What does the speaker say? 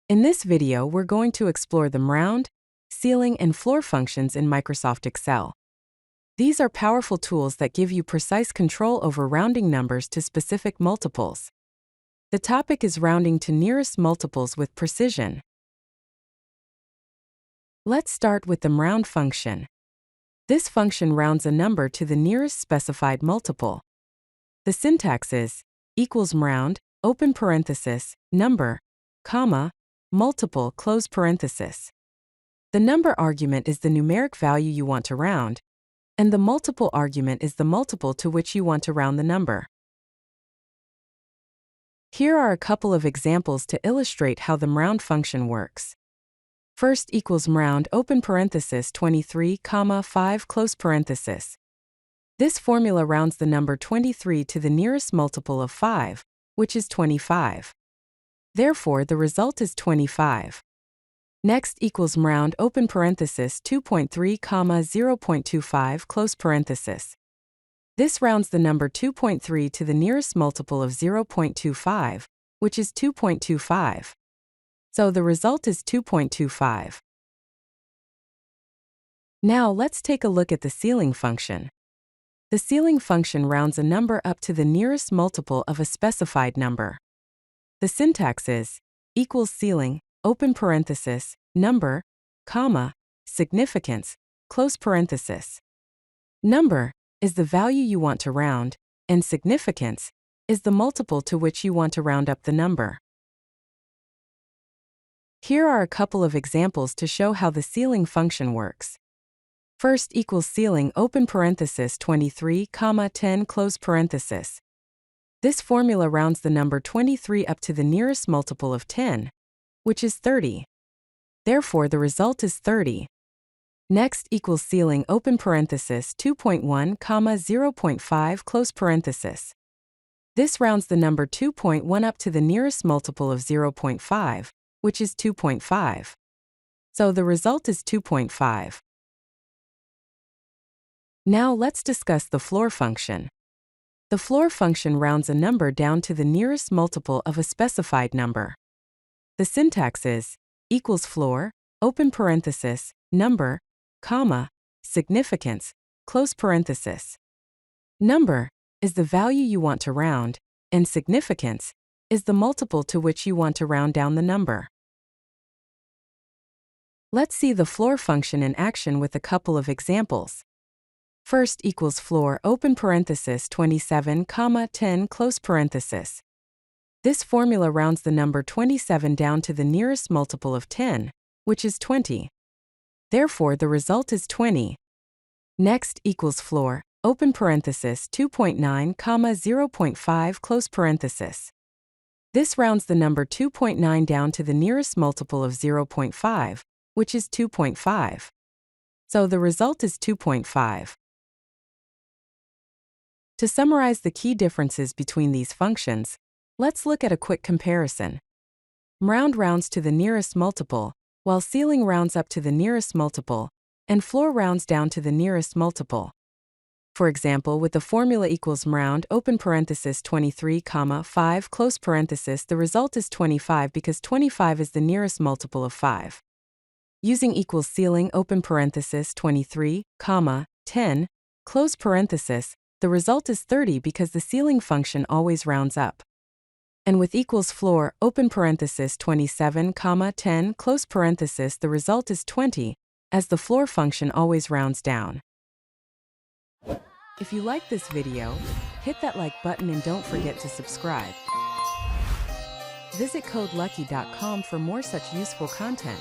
In this video, we're going to explore the MROUND, ceiling, and floor functions in Microsoft Excel. These are powerful tools that give you precise control over rounding numbers to specific multiples. The topic is rounding to nearest multiples with precision. Let's start with the MROUND function. This function rounds a number to the nearest specified multiple. The syntax is equals MROUND, open parenthesis, number, comma, multiple, close parenthesis. The number argument is the numeric value you want to round, and the multiple argument is the multiple to which you want to round the number. Here are a couple of examples to illustrate how the MROUND function works. First equals MROUND open parenthesis 23, 5 close parenthesis. This formula rounds the number 23 to the nearest multiple of 5, which is 25. Therefore, the result is 25. Next equals MROUND open parenthesis 2.3, 0.25 close parenthesis. This rounds the number 2.3 to the nearest multiple of 0.25, which is 2.25. So the result is 2.25. Now let's take a look at the ceiling function. The ceiling function rounds a number up to the nearest multiple of a specified number. The syntax is equals ceiling, open parenthesis, number, comma, significance, close parenthesis. Number is the value you want to round, and significance is the multiple to which you want to round up the number. Here are a couple of examples to show how the ceiling function works. First equals ceiling open parenthesis 23, 10 close parenthesis. This formula rounds the number 23 up to the nearest multiple of 10, which is 30. Therefore, the result is 30. Next equals ceiling open parenthesis 2.1, 0.5 close parenthesis. This rounds the number 2.1 up to the nearest multiple of 0.5, which is 2.5. So the result is 2.5. Now let's discuss the floor function. The floor function rounds a number down to the nearest multiple of a specified number. The syntax is equals floor, open parenthesis, number, comma, significance, close parenthesis. Number is the value you want to round, and significance is the multiple to which you want to round down the number. Let's see the floor function in action with a couple of examples. First equals floor open parenthesis 27, 10 close parenthesis. This formula rounds the number 27 down to the nearest multiple of 10, which is 20. Therefore, the result is 20. Next equals floor open parenthesis 2.9, 0.5 close parenthesis. This rounds the number 2.9 down to the nearest multiple of 0.5, which is 2.5. So the result is 2.5. To summarize the key differences between these functions, let's look at a quick comparison. MROUND rounds to the nearest multiple, while ceiling rounds up to the nearest multiple, and floor rounds down to the nearest multiple. For example, with the formula equals MROUND open parenthesis 23, 5 close parenthesis, the result is 25 because 25 is the nearest multiple of 5. Using equals ceiling open parenthesis 23, 10 close parenthesis, the result is 30 because the ceiling function always rounds up. And with equals floor open parenthesis 27, 10 close parenthesis, the result is 20, as the floor function always rounds down. If you like this video, hit that like button and don't forget to subscribe. Visit codelucky.com for more such useful content.